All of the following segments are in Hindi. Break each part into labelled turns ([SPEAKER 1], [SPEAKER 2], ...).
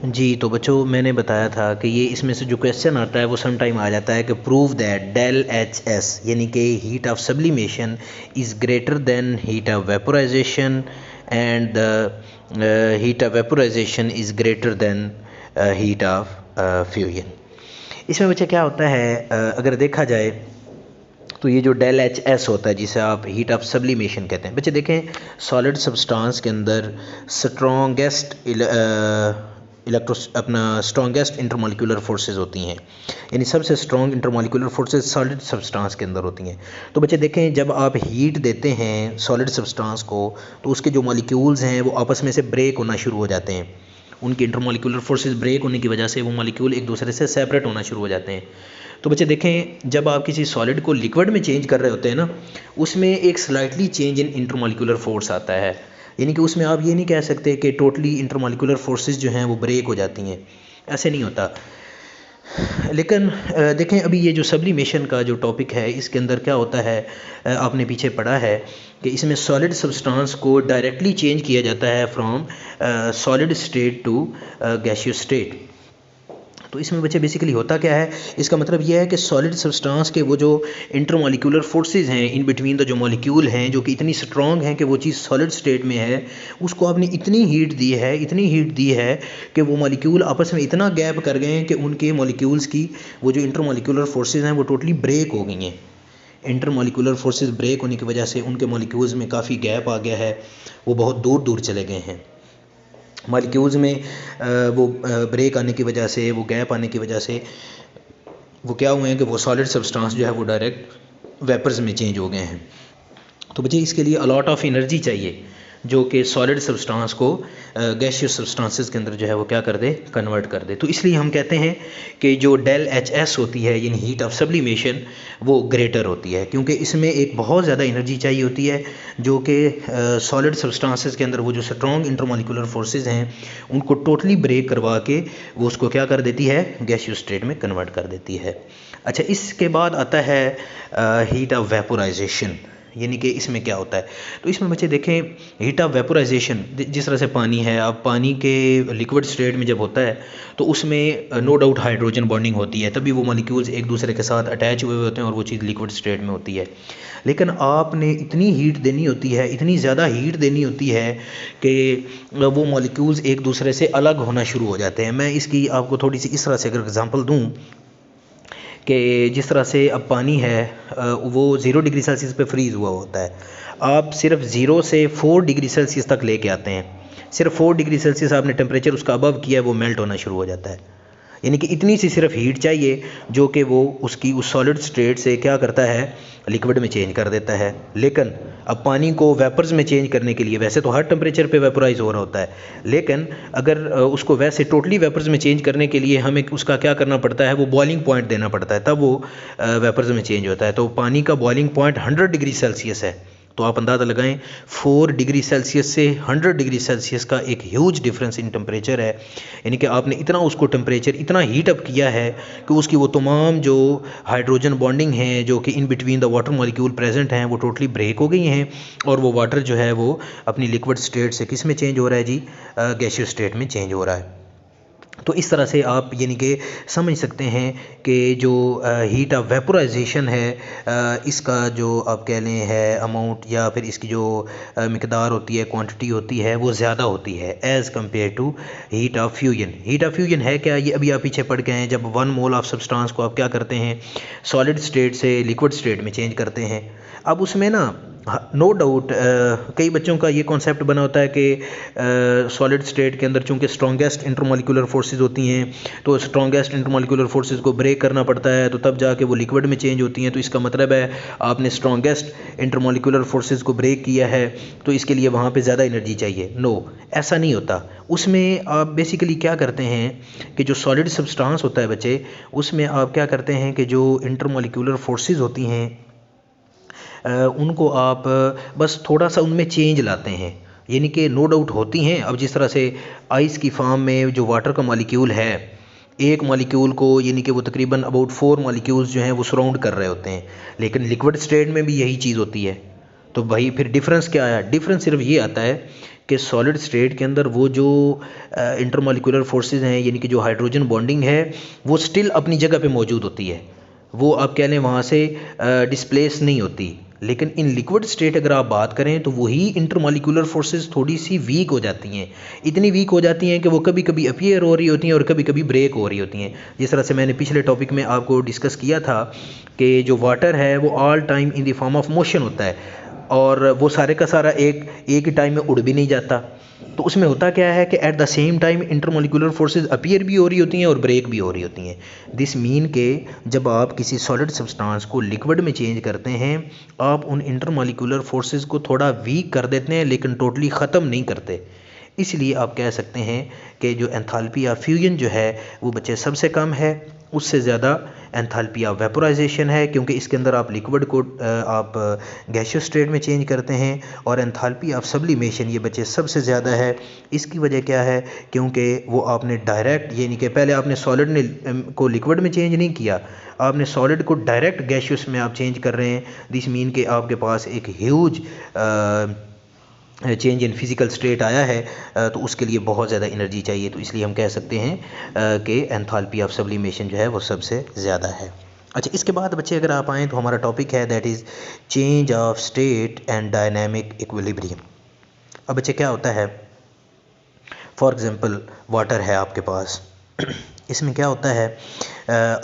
[SPEAKER 1] जी, तो बच्चों मैंने बताया था कि ये इसमें से जो क्वेश्चन आता है वो सम टाइम आ जाता है कि prove that del H S यानी कि heat of sublimation is greater than heat of vaporization and the heat of vaporization is greater than heat of fusion. इसमें बच्चे क्या होता है, अगर देखा जाए तो ये जो डेल एच एस होता है जिसे आप हीट ऑफ सब्लिमेशन कहते हैं। बच्चे देखें, सॉलिड सब्सटेंस के अंदर स्ट्रॉन्गेस्ट स्ट्रॉन्गेस्ट इंटरमॉलिक्यूलर फोर्सेस होती हैं, यानी सबसे strong intermolecular forces solid substance के अंदर होती हैं। तो बच्चे देखें, जब आप हीट देते हैं सॉलिड सब्सटेंस को तो उसके जो मॉलिक्यूल्स हैं वो आपस में से ब्रेक होना शुरू हो जाते हैं। उनकी इंटरमॉलिक्यूलर फोर्सेस ब्रेक होने की वजह से वो मॉलिक्यूल एक दूसरे से सेपरेट होना शुरू हो जाते हैं। तो बच्चे देखें, जब आप किसी सॉलिड को लिक्विड में चेंज कर रहे होते हैं ना, उसमें एक slightly change in intermolecular force आता है, यानी कि उसमें आप ये नहीं कह सकते कि टोटली इंटरमॉलिक्यूलर फोर्सेस जो हैं वो ब्रेक हो जाती हैं, ऐसे नहीं होता। लेकिन देखें, अभी ये जो सब्लिमेशन का जो टॉपिक है इसके अंदर क्या होता है, आपने पीछे पढ़ा है कि इसमें सॉलिड सब्सटेंस को डायरेक्टली चेंज किया जाता है from solid state to gaseous state. तो इसमें बच्चे बेसिकली होता क्या है, इसका मतलब यह है कि सॉलिड सब्सटेंस के वो जो इंटरमॉलिक्यूलर फोर्सेस हैं इन बिटवीन द जो मॉलिक्यूल हैं जो कि इतनी स्ट्रॉन्ग हैं कि वो चीज़ सॉलिड स्टेट में है, उसको आपने इतनी हीट दी है कि वो मॉलिक्यूल आपस में इतना गैप कर गए हैं कि उनके मॉलिक्यूल्स की वो जो इंटरमॉलिक्यूलर फोर्सेस हैं वो टोटली ब्रेक हो गई हैं। इंटरमॉलिक्यूलर फोर्सेस ब्रेक होने की वजह से उनके मॉलिक्यूल्स में काफ़ी गैप आ गया है, वो बहुत दूर दूर चले गए हैं। मॉलिक्यूल्स में वो ब्रेक आने की वजह से, वो गैप आने की वजह से वो क्या हुए हैं कि वो सॉलिड सब्सटेंस जो है वो डायरेक्ट वेपर्स में चेंज हो गए हैं। तो बच्चे इसके लिए अलॉट ऑफ एनर्जी चाहिए जो कि सॉलिड सब्सटेंस को गैसियस सब्सटेंसेस के अंदर जो है वो क्या कर दे, कन्वर्ट कर दे। तो इसलिए हम कहते हैं कि जो डेल एच एस होती है यानी हीट ऑफ सब्लिमेशन वो ग्रेटर होती है, क्योंकि इसमें एक बहुत ज़्यादा एनर्जी चाहिए होती है जो कि सॉलिड सब्सटेंसेस के अंदर वो जो स्ट्रॉन्ग इंटरमॉलिक्यूलर फोर्सेस हैं उनको टोटली ब्रेक करवा के वो उसको क्या कर देती है, गैसियस स्टेट में कन्वर्ट कर देती है। अच्छा, इसके बाद आता है हीट ऑफ वेपोराइजेशन, यानी कि इसमें क्या होता है। तो इसमें बच्चे देखें, हीट ऑफ वेपोराइजेशन जिस तरह से पानी है, अब पानी के लिक्विड स्टेट में जब होता है तो उसमें नो डाउट हाइड्रोजन बॉन्डिंग होती है, तभी वो मॉलिक्यूल्स एक दूसरे के साथ अटैच हुए होते हैं और वो चीज़ लिक्विड स्टेट में होती है। लेकिन आपने इतनी हीट देनी होती है, इतनी ज़्यादा हीट देनी होती है कि वो मॉलिक्यूल्स एक दूसरे से अलग होना शुरू हो जाते हैं। मैं इसकी आपको थोड़ी सी इस तरह से अगर एग्जांपल दूं कि जिस तरह से अब पानी है वो 0 डिग्री सेल्सियस पे फ्रीज़ हुआ होता है, आप सिर्फ 0 से 4 डिग्री सेल्सियस तक लेके आते हैं, सिर्फ 4 डिग्री सेल्सियस आपने टेम्परेचर उसका अबव किया है, वो मेल्ट होना शुरू हो जाता है। यानी कि इतनी सी सिर्फ हीट चाहिए जो कि वो उसकी उस सॉलिड स्टेट से क्या करता है, लिक्विड में चेंज कर देता है। लेकिन अब पानी को वेपर्स में चेंज करने के लिए वैसे तो हर टेम्परेचर पे वेपोराइज हो रहा होता है, लेकिन अगर उसको वैसे टोटली वेपर्स में चेंज करने के लिए हमें उसका क्या करना पड़ता है, वो बॉइलिंग पॉइंट देना पड़ता है, तब वो वेपर्स में चेंज होता है। तो पानी का बॉइलिंग पॉइंट 100 डिग्री सेल्सियस है, तो आप अंदाज़ा लगाएं 4 डिग्री सेल्सियस से 100 डिग्री सेल्सियस का एक ह्यूज डिफरेंस इन टेम्परेचर है। यानी कि आपने इतना उसको टेम्परेचर इतना हीट अप किया है कि उसकी वो तमाम जो हाइड्रोजन बॉन्डिंग हैं जो कि in between the water molecule present हैं वो टोटली ब्रेक हो गई हैं, और वो वाटर जो है वो अपनी लिक्विड स्टेट से किस में चेंज हो रहा है जी, गैसियस स्टेट में चेंज हो रहा है। तो इस तरह से आप यानी कि समझ सकते हैं कि जो हीट ऑफ वेपोराइजेशन है इसका जो आप कह लें है अमाउंट या फिर इसकी जो मिकदार होती है, क्वांटिटी होती है, वो ज़्यादा होती है as compare to heat of fusion. Heat of fusion है क्या, ये अभी आप पीछे पढ़ गए हैं, जब 1 मोल ऑफ सब्सटेंस को आप क्या करते हैं, सॉलिड स्टेट से लिक्विड स्टेट में चेंज करते हैं। अब उसमें ना नो डाउट कई बच्चों का ये कॉन्सेप्ट बना होता है कि सॉलिड स्टेट के अंदर चूँकि स्ट्रॉन्गेस्ट इंटरमॉलिक्यूलर फोर्सेस होती हैं तो स्ट्रॉन्गेस्ट इंटरमॉलिक्यूलर फोर्सेस को ब्रेक करना पड़ता है, तो तब जाके वो लिक्विड में चेंज होती हैं। तो इसका मतलब है आपने स्ट्रॉन्गेस्ट इंटरमॉलिक्यूलर फोर्सेस को ब्रेक किया है तो इसके लिए वहाँ पे ज़्यादा एनर्जी चाहिए। नो, ऐसा नहीं होता। उसमें आप बेसिकली क्या करते हैं कि जो सॉलिड सब्सटेंस होता है बच्चे, उसमें आप क्या करते हैं कि जो इंटरमॉलिक्यूलर फोर्सेस होती हैं उनको आप बस थोड़ा सा उनमें चेंज लाते हैं, यानी कि नो डाउट होती हैं। अब जिस तरह से आइस की फॉर्म में जो वाटर का मॉलिक्यूल है, एक मॉलिक्यूल को यानी कि वो तकरीबन अबाउट 4 मॉलिक्यूल्स जो हैं वो सराउंड कर रहे होते हैं, लेकिन लिक्विड स्टेट में भी यही चीज़ होती है। तो भाई फिर डिफरेंस क्या आया? डिफरेंस सिर्फ ये आता है कि सॉलिड स्टेट के अंदर वो जो इंटरमॉलिक्यूलर फोर्सेस हैं, यानी कि जो हाइड्रोजन बॉन्डिंग है, वो स्टिल अपनी जगह पे मौजूद होती है, वो आप कह लें वहाँ से डिस्प्लेस नहीं होती। लेकिन इन लिक्विड स्टेट अगर आप बात करें तो वही इंटरमॉलिक्यूलर फोर्सेस थोड़ी सी वीक हो जाती हैं। इतनी वीक हो जाती हैं कि वो कभी कभी अपीयर हो रही होती हैं और कभी कभी ब्रेक हो रही होती हैं। जिस तरह से मैंने पिछले टॉपिक में आपको डिस्कस किया था कि जो वाटर है वो all time in the form of motion होता है, और वो सारे का सारा एक ही टाइम में उड़ भी नहीं जाता। तो उसमें होता क्या है कि at the same time intermolecular forces appear भी हो रही होती हैं और ब्रेक भी हो रही होती हैं। दिस मीन के जब आप किसी सॉलिड सब्सटेंस को लिक्विड में चेंज करते हैं, आप उन इंटरमॉलिक्यूलर फोर्सेस को थोड़ा वीक कर देते हैं, लेकिन टोटली ख़त्म नहीं करते। इसलिए आप कह सकते हैं कि जो एंथैल्पी ऑफ फ्यूजन जो है वो बच्चे सबसे कम है, उससे ज़्यादा एंथैल्पी ऑफ वेपोराइजेशन है, क्योंकि इसके अंदर आप लिक्विड को आप गैसियस स्टेट में चेंज करते हैं। और एंथैल्पी ऑफ सब्लिमेशन ये बच्चे सबसे ज़्यादा है। इसकी वजह क्या है? क्योंकि वो आपने डायरेक्ट, यानी कि पहले आपने सॉलिड ने को लिक्विड में चेंज नहीं किया, आपने सॉलिड को डायरेक्ट गैसियस में आप चेंज कर रहे हैं। दिस मीन के आपके पास एक huge change in physical state आया है, तो उसके लिए बहुत ज़्यादा एनर्जी चाहिए। तो इसलिए हम कह सकते हैं कि एंथैल्पी ऑफ सब्लिमेशन जो है वो सबसे ज़्यादा है। अच्छा, इसके बाद बच्चे अगर आप आएँ तो हमारा टॉपिक है that is change of state and dynamic equilibrium. अब बच्चे क्या होता है, फॉर एग्ज़ाम्पल वाटर है आपके पास इसमें क्या होता है,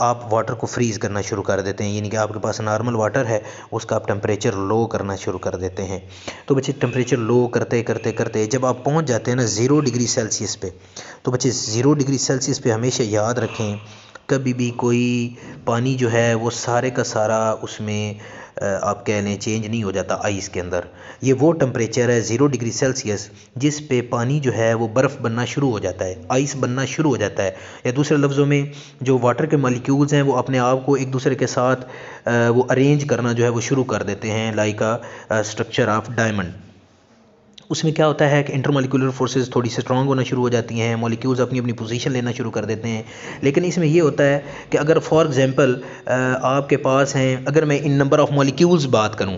[SPEAKER 1] आप वाटर को फ्रीज़ करना शुरू कर देते हैं, यानी कि आपके पास नॉर्मल वाटर है, उसका आप टेम्परेचर लो करना शुरू कर देते हैं। तो बच्चे टेम्परेचर लो करते करते करते जब आप पहुंच जाते हैं ना 0 डिग्री सेल्सियस पे, तो बच्चे 0 डिग्री सेल्सियस पे हमेशा याद रखें, कभी भी कोई पानी जो है वो सारे का सारा उसमें आप कह लें चेंज नहीं हो जाता आइस के अंदर। ये वो टेम्परेचर है 0 डिग्री सेल्सियस जिस पे पानी जो है वो बर्फ़ बनना शुरू हो जाता है, आइस बनना शुरू हो जाता है। या दूसरे लफ्ज़ों में जो वाटर के मॉलिक्यूल्स हैं वो अपने आप को एक दूसरे के साथ वो अरेंज करना जो है वो शुरू कर देते हैं, like a structure of diamond. उसमें क्या होता है कि इंटरमॉलिक्यूलर फोर्सेस थोड़ी सी स्ट्रांग होना शुरू हो जाती हैं, मॉलिक्यूल्स अपनी अपनी पोजीशन लेना शुरू कर देते हैं। लेकिन इसमें ये होता है कि अगर फॉर एग्जांपल आपके पास हैं, अगर मैं इन नंबर ऑफ़ मॉलिक्यूल्स बात करूं,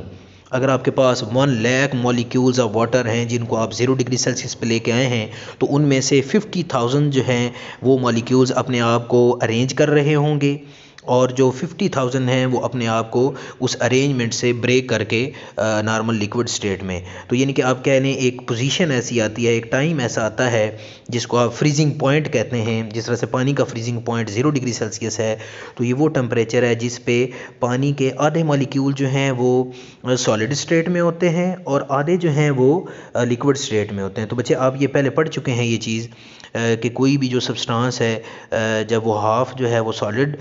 [SPEAKER 1] अगर आपके पास 1 लाख मॉलिक्यूल्स ऑफ वाटर हैं जिनको आप 0 डिग्री सेल्सियस पे लेके आए हैं, तो उनमें से 50,000 जो हैं वो मॉलिक्यूल्स अपने आप को अरेंज कर रहे होंगे, और जो 50,000 हैं वो अपने आप को उस अरेंजमेंट से ब्रेक करके नॉर्मल लिक्विड स्टेट में, तो यानी कि आप कह लें एक पोजीशन ऐसी आती है, एक टाइम ऐसा आता है जिसको आप फ्रीजिंग पॉइंट कहते हैं। जिस तरह से पानी का फ्रीजिंग पॉइंट 0 डिग्री सेल्सियस है, तो ये वो टेम्परेचर है जिस पे पानी के आधे मॉलिक्यूल जो हैं वो सॉलिड स्टेट में होते हैं और आधे जो हैं वो लिक्विड स्टेट में होते हैं। तो बच्चे आप ये पहले पढ़ चुके हैं ये चीज़ कि कोई भी जो सब्सटेंस है जब वो हाफ़ जो है वो सॉलिड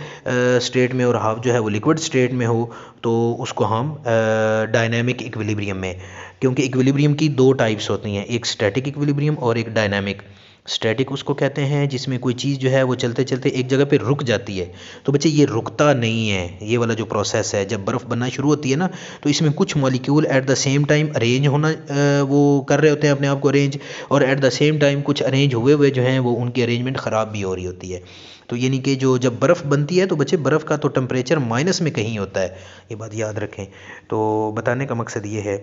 [SPEAKER 1] स्टेट में और हाफ जो है वो लिक्विड स्टेट में हो, तो उसको हम डायनामिक इक्विलिब्रियम में, क्योंकि इक्विलिब्रियम की 2 टाइप्स होती हैं, एक स्टैटिक इक्विलिब्रियम और एक डायनामिक। स्टैटिक उसको कहते हैं जिसमें कोई चीज़ जो है वो चलते चलते एक जगह पे रुक जाती है। तो बच्चे ये रुकता नहीं है, ये वाला जो प्रोसेस है जब बर्फ़ बनना शुरू होती है ना, तो इसमें कुछ molecule at the same time arrange होना वो कर रहे होते हैं अपने आप को अरेंज, और एट द सेम टाइम कुछ अरेंज हुए हुए जो हैं वो उनकी अरेंजमेंट ख़राब भी हो रही होती है। तो यानी कि जो जब बर्फ़ बनती है तो बच्चे बर्फ़ का तो टेम्परेचर माइनस में कहीं होता है, ये बात याद रखें। तो बताने का मकसद ये है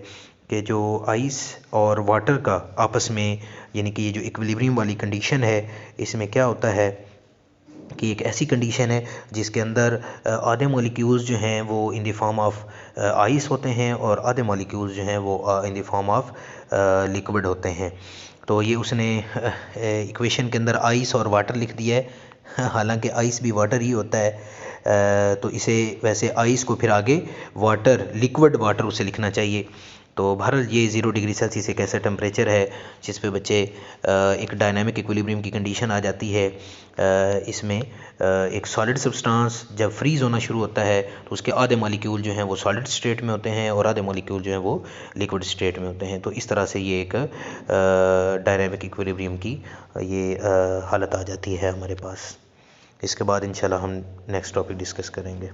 [SPEAKER 1] कि जो आइस और वाटर का आपस में, यानी कि ये जो इक्विलिब्रियम वाली कंडीशन है, इसमें क्या होता है कि एक ऐसी कंडीशन है जिसके अंदर आधे मॉलिक्यूल्स जो हैं वो in the form of ice होते हैं और आधे मॉलिक्यूल्स जो हैं वो in the form of liquid होते हैं। तो ये उसने इक्वेशन के अंदर आइस और वाटर लिख दिया है, हालांकि आइस भी वाटर ही होता है। तो इसे वैसे आइस को फिर आगे वाटर, लिक्विड वाटर उसे लिखना चाहिए। तो बहरहाल ये 0 डिग्री सेल्सियस एक ऐसा टेम्परेचर है जिस पे बच्चे एक डायनामिक इक्विलिब्रियम की कंडीशन आ जाती है। इसमें एक सॉलिड सब्सटेंस जब फ्रीज़ होना शुरू होता है तो उसके आधे मॉलिक्यूल जो हैं वो सॉलिड स्टेट में होते हैं और आधे मॉलिक्यूल जो हैं वो लिक्विड स्टेट में होते हैं। तो इस तरह से ये एक डायनामिक इक्विलिब्रियम की ये हालत आ जाती है हमारे पास। इसके बाद इंशाल्लाह हम नेक्स्ट टॉपिक डिस्कस करेंगे।